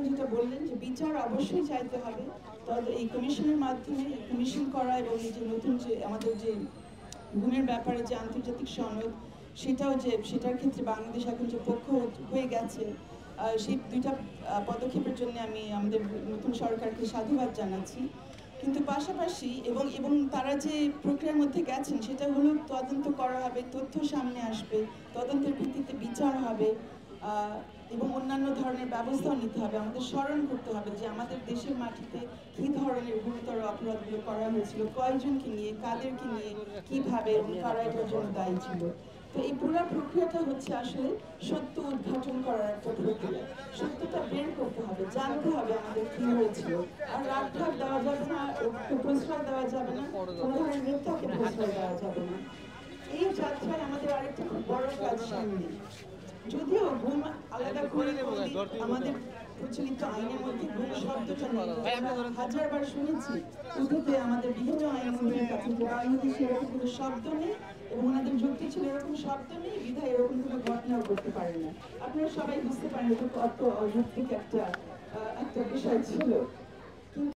যেটা বললেন যে বিচার অবশ্যই চাইতে হবে, তবে এই কমিশনের মাধ্যমে কমিশন করা এবং এই যে নতুন যে আমাদের যে গুমের ব্যাপারে যে আন্তর্জাতিক সনদ সেটার ক্ষেত্রে বাংলাদেশ এখন যে পক্ষ হয়ে গেছে, সেই দুইটা পদক্ষেপের জন্য আমি আমাদের নতুন সরকারকে সাধুবাদ জানাচ্ছি। কিন্তু পাশাপাশি এবং তারা যে প্রক্রিয়ার মধ্যে গেছেন সেটা হলো তদন্ত করা হবে, তথ্য সামনে আসবে, তদন্তের ভিত্তিতে বিচার হবে এবং অন্যান্য ধরনের ব্যবস্থাও নিতে হবে। আমাদের স্মরণ করতে হবে যে আমাদের দেশের মাটিতে কী ধরনের গুরুতর অপরাধগুলো করা হয়েছিল, কয়জনকে নিয়ে, কাদেরকে নিয়ে, কিভাবে এবং কারা এটার জন্য দায়ী ছিল। তো এই পুরো প্রক্রিয়াটা হচ্ছে আসলে সত্য উদ্ঘাটন করার একটা প্রক্রিয়া। সত্যটা বের করতে হবে, জানতে হবে আমাদের কি হয়েছিল। আর রাতঘাট দেওয়া যাবে না, প্রশ্রয় দেওয়া যাবে না, কোনো ধরনের মিথ্যাকে প্রশ্রয় দেওয়া যাবে না। এই যাত্রায় আমাদের আরেকটা খুব বড় কাজ সামনে। যদিও ঘুম আলাদা করে আমাদের প্রচলিত আইনের মধ্যে ঘুম শব্দটা নেই, হাজারবার শুনেছি উর্দুতে আমাদের বিভিন্ন আইনমন্ত্রীর কাছে যে আইনতে সেরকম কোনো শব্দ নেই এবং ওনাদের যুক্তি ছিল এরকম শব্দ নেই, বিধায় এরকম কোনো ঘটনাও করতে পারে না। আপনারা সবাই বুঝতে পারেন এটা কত অযৌক্তিক একটা বিষয় ছিল।